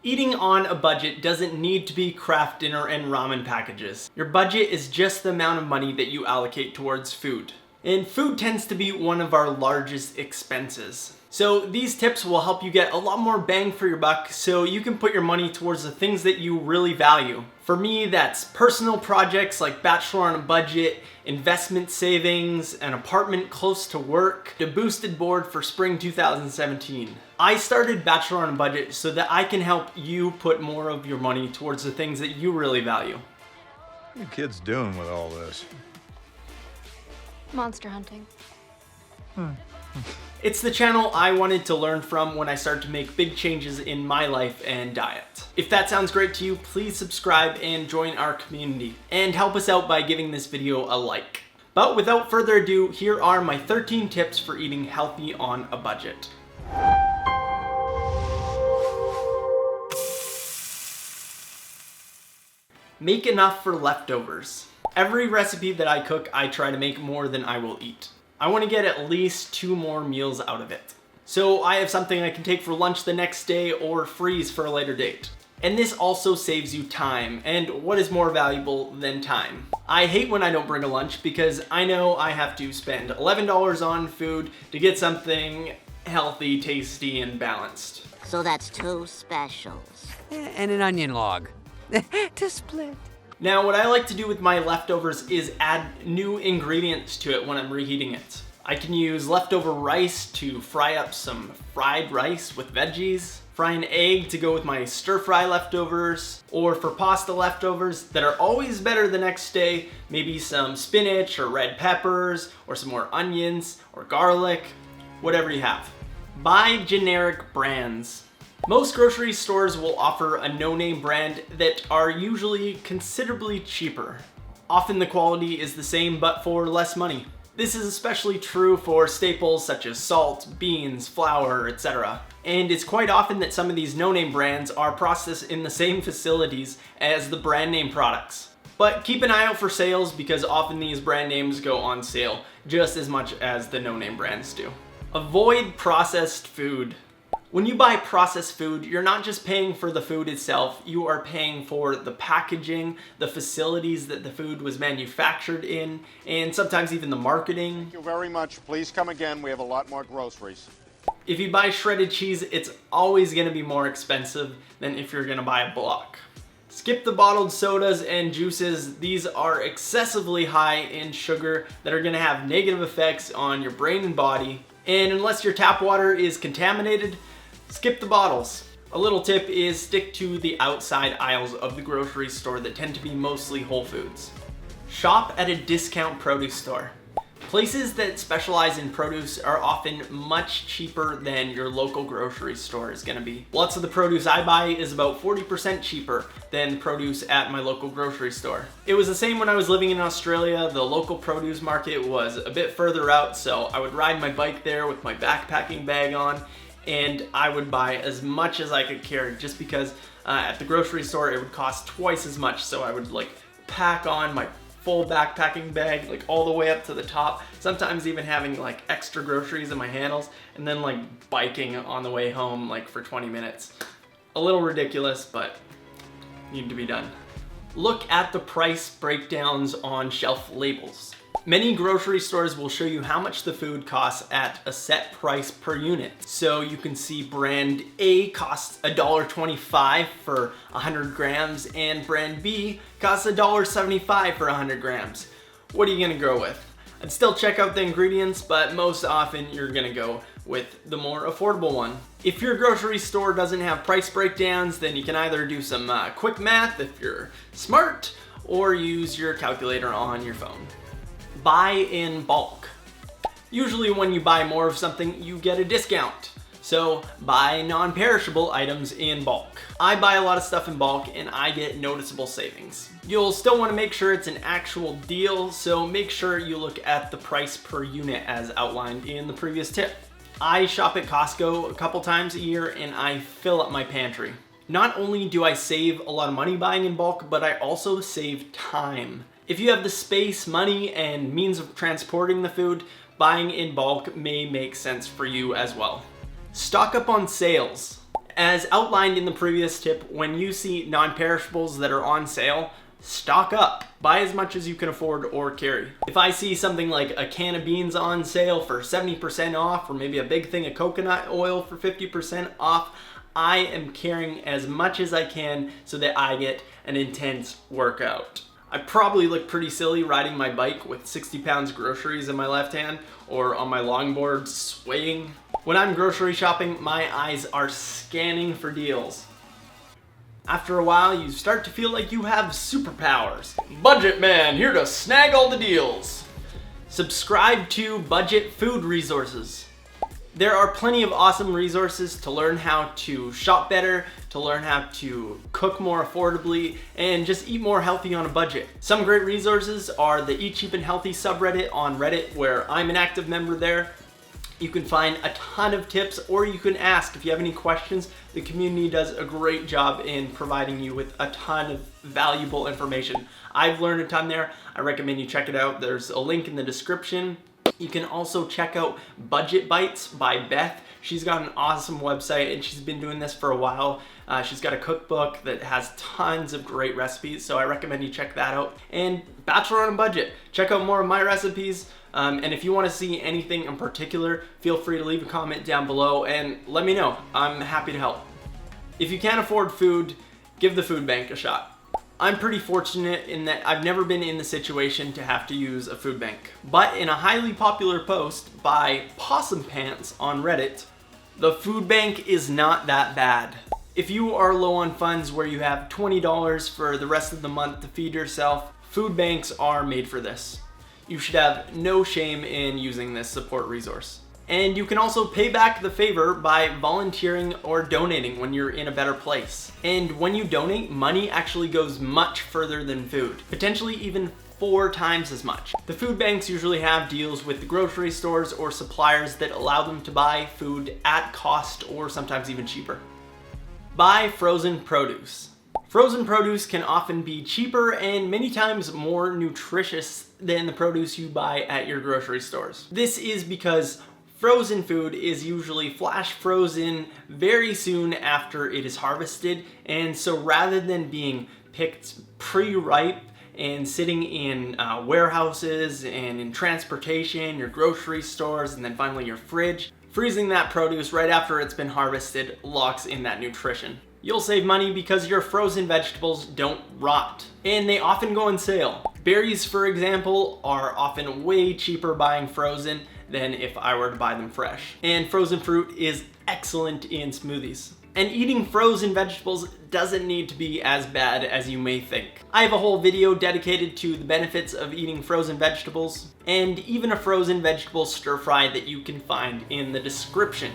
Eating on a budget doesn't need to be Kraft dinner and ramen packages. Your budget is just the amount of money that you allocate towards food. And food tends to be one of our largest expenses. So these tips will help you get a lot more bang for your buck so you can put your money towards the things that you really value. For me, that's personal projects like Bachelor on a budget, investment savings, an apartment close to work, a boosted board for spring 2017. I started Bachelor on a budget so that I can help you put more of your money towards the things that you really value. What are you kids doing with all this? Monster hunting. It's the channel I wanted to learn from when I started to make big changes in my life and diet. If that sounds great to you, please subscribe and join our community. And help us out by giving this video a like. But without further ado, here are my 13 tips for eating healthy on a budget. Make enough for leftovers. Every recipe that I cook, I try to make more than I will eat. I want to get at least 2 more meals out of it. So I have something I can take for lunch the next day or freeze for a later date. And this also saves you time, and what is more valuable than time? I hate when I don't bring a lunch because I know I have to spend $11 on food to get something healthy, tasty, and balanced. So that's 2 specials. And an onion log to split. Now, what I like to do with my leftovers is add new ingredients to it when I'm reheating it. I can use leftover rice to fry up some fried rice with veggies, fry an egg to go with my stir fry leftovers, or for pasta leftovers that are always better the next day, maybe some spinach or red peppers, or some more onions or garlic, whatever you have. Buy generic brands. Most grocery stores will offer a no-name brand that are usually considerably cheaper. Often the quality is the same but for less money. This is especially true for staples such as salt, beans, flour, etc. And it's quite often that some of these no-name brands are processed in the same facilities as the brand name products. But keep an eye out for sales because often these brand names go on sale just as much as the no-name brands do. Avoid processed food. When you buy processed food, you're not just paying for the food itself, you are paying for the packaging, the facilities that the food was manufactured in, and sometimes even the marketing. Thank you very much. Please come again. We have a lot more groceries. If you buy shredded cheese, it's always going to be more expensive than if you're going to buy a block. Skip the bottled sodas and juices. These are excessively high in sugar that are going to have negative effects on your brain and body. And unless your tap water is contaminated, skip the bottles. A little tip is stick to the outside aisles of the grocery store that tend to be mostly whole foods. Shop at a discount produce store. Places that specialize in produce are often much cheaper than your local grocery store is gonna be. Lots of the produce I buy is about 40% cheaper than produce at my local grocery store. It was the same when I was living in Australia. The local produce market was a bit further out, so I would ride my bike there with my backpacking bag on, and I would buy as much as I could carry just because at the grocery store it would cost twice as much, so I would like pack on my full backpacking bag like all the way up to the top, sometimes even having like extra groceries in my handles, and then like biking on the way home like for 20 minutes. A little ridiculous, but need to be done. Look at the price breakdowns on shelf labels. Many grocery stores will show you how much the food costs at a set price per unit. So you can see brand A costs $1.25 for 100 grams and brand B costs $1.75 for 100 grams. What are you gonna go with? I'd still check out the ingredients, but most often you're gonna go with the more affordable one. If your grocery store doesn't have price breakdowns, then you can either do some quick math if you're smart, or use your calculator on your phone. Buy in bulk. Usually when you buy more of something, you get a discount. So buy non-perishable items in bulk. I buy a lot of stuff in bulk and I get noticeable savings. You'll still want to make sure it's an actual deal, so make sure you look at the price per unit as outlined in the previous tip. I shop at Costco a couple times a year and I fill up my pantry. Not only do I save a lot of money buying in bulk, but I also save time. If you have the space, money, and means of transporting the food, buying in bulk may make sense for you as well. Stock up on sales. As outlined in the previous tip, when you see non-perishables that are on sale, stock up. Buy as much as you can afford or carry. If I see something like a can of beans on sale for 70% off, or maybe a big thing of coconut oil for 50% off, I am carrying as much as I can so that I get an intense workout. I probably look pretty silly riding my bike with 60 pounds groceries in my left hand or on my longboard swaying. When I'm grocery shopping, my eyes are scanning for deals. After a while, you start to feel like you have superpowers. Budget Man, here to snag all the deals. Subscribe to Budget Food Resources. There are plenty of awesome resources to learn how to shop better, to learn how to cook more affordably, and just eat more healthy on a budget. Some great resources are the Eat Cheap and Healthy subreddit on Reddit, where I'm an active member there. You can find a ton of tips, or you can ask if you have any questions. The community does a great job in providing you with a ton of valuable information. I've learned a ton there. I recommend you check it out. There's a link in the description. You can also check out Budget Bites by Beth. She's got an awesome website and she's been doing this for a while. She's got a cookbook that has tons of great recipes, so I recommend you check that out. And Bachelor on a Budget. Check out more of my recipes. And if you want to see anything in particular, feel free to leave a comment down below and let me know. I'm happy to help. If you can't afford food, give the food bank a shot. I'm pretty fortunate in that I've never been in the situation to have to use a food bank. But in a highly popular post by Possum Pants on Reddit, the food bank is not that bad. If you are low on funds where you have $20 for the rest of the month to feed yourself, food banks are made for this. You should have no shame in using this support resource. And you can also pay back the favor by volunteering or donating when you're in a better place. And when you donate, money actually goes much further than food, potentially even 4 times as much. The food banks usually have deals with the grocery stores or suppliers that allow them to buy food at cost or sometimes even cheaper. Buy frozen produce. Frozen produce can often be cheaper and many times more nutritious than the produce you buy at your grocery stores. This is because frozen food is usually flash frozen very soon after it is harvested, and so rather than being picked pre-ripe and sitting in warehouses and in transportation, your grocery stores, and then finally your fridge, freezing that produce right after it's been harvested locks in that nutrition. You'll save money because your frozen vegetables don't rot, and they often go on sale. Berries, for example, are often way cheaper buying frozen than if I were to buy them fresh. And frozen fruit is excellent in smoothies. And eating frozen vegetables doesn't need to be as bad as you may think. I have a whole video dedicated to the benefits of eating frozen vegetables, and even a frozen vegetable stir fry that you can find in the description.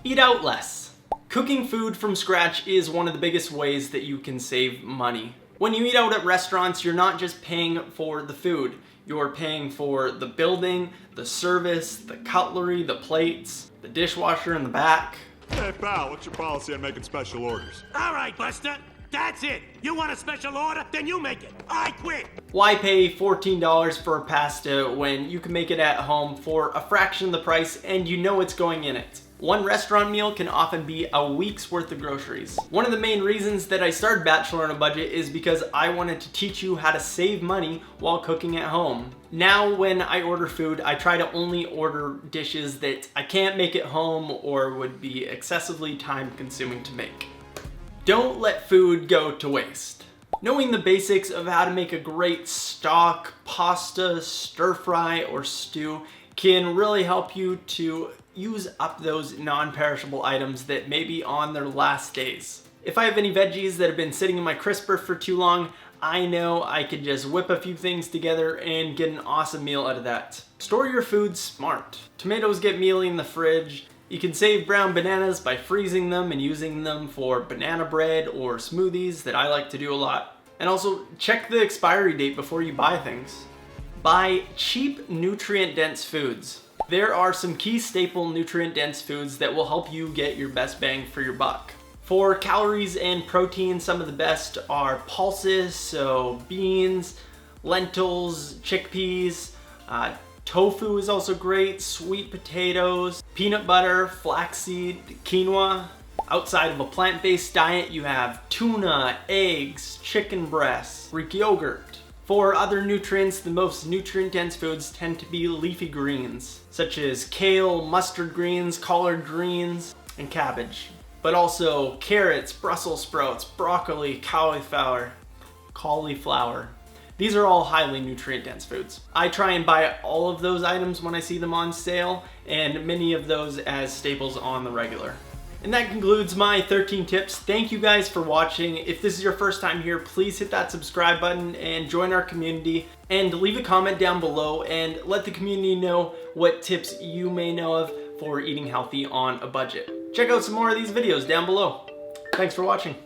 Eat out less. Cooking food from scratch is one of the biggest ways that you can save money. When you eat out at restaurants, you're not just paying for the food. You're paying for the building, the service, the cutlery, the plates, the dishwasher in the back. Hey pal, what's your policy on making special orders? All right, Buster, that's it. You want a special order? Then you make it. I quit. Why pay $14 for pasta when you can make it at home for a fraction of the price and you know it's going in it? One restaurant meal can often be a week's worth of groceries. One of the main reasons that I started Bachelor on a Budget is because I wanted to teach you how to save money while cooking at home. Now when I order food, I try to only order dishes that I can't make at home or would be excessively time consuming to make. Don't let food go to waste. Knowing the basics of how to make a great stock, pasta, stir fry, or stew can really help you to use up those non-perishable items that may be on their last days. If I have any veggies that have been sitting in my crisper for too long, I know I could just whip a few things together and get an awesome meal out of that. Store your food smart. Tomatoes get mealy in the fridge. You can save brown bananas by freezing them and using them for banana bread or smoothies that I like to do a lot. And also check the expiry date before you buy things. Buy cheap, nutrient-dense foods. There are some key staple nutrient-dense foods that will help you get your best bang for your buck. For calories and protein, some of the best are pulses, so beans, lentils, chickpeas, tofu is also great, sweet potatoes, peanut butter, flaxseed, quinoa. Outside of a plant-based diet, you have tuna, eggs, chicken breasts, Greek yogurt. For other nutrients, the most nutrient-dense foods tend to be leafy greens, such as kale, mustard greens, collard greens, and cabbage. But also carrots, Brussels sprouts, broccoli, cauliflower. These are all highly nutrient-dense foods. I try and buy all of those items when I see them on sale, and many of those as staples on the regular. And that concludes my 13 tips. Thank you guys for watching. If this is your first time here, please hit that subscribe button and join our community. And leave a comment down below and let the community know what tips you may know of for eating healthy on a budget. Check out some more of these videos down below. Thanks for watching.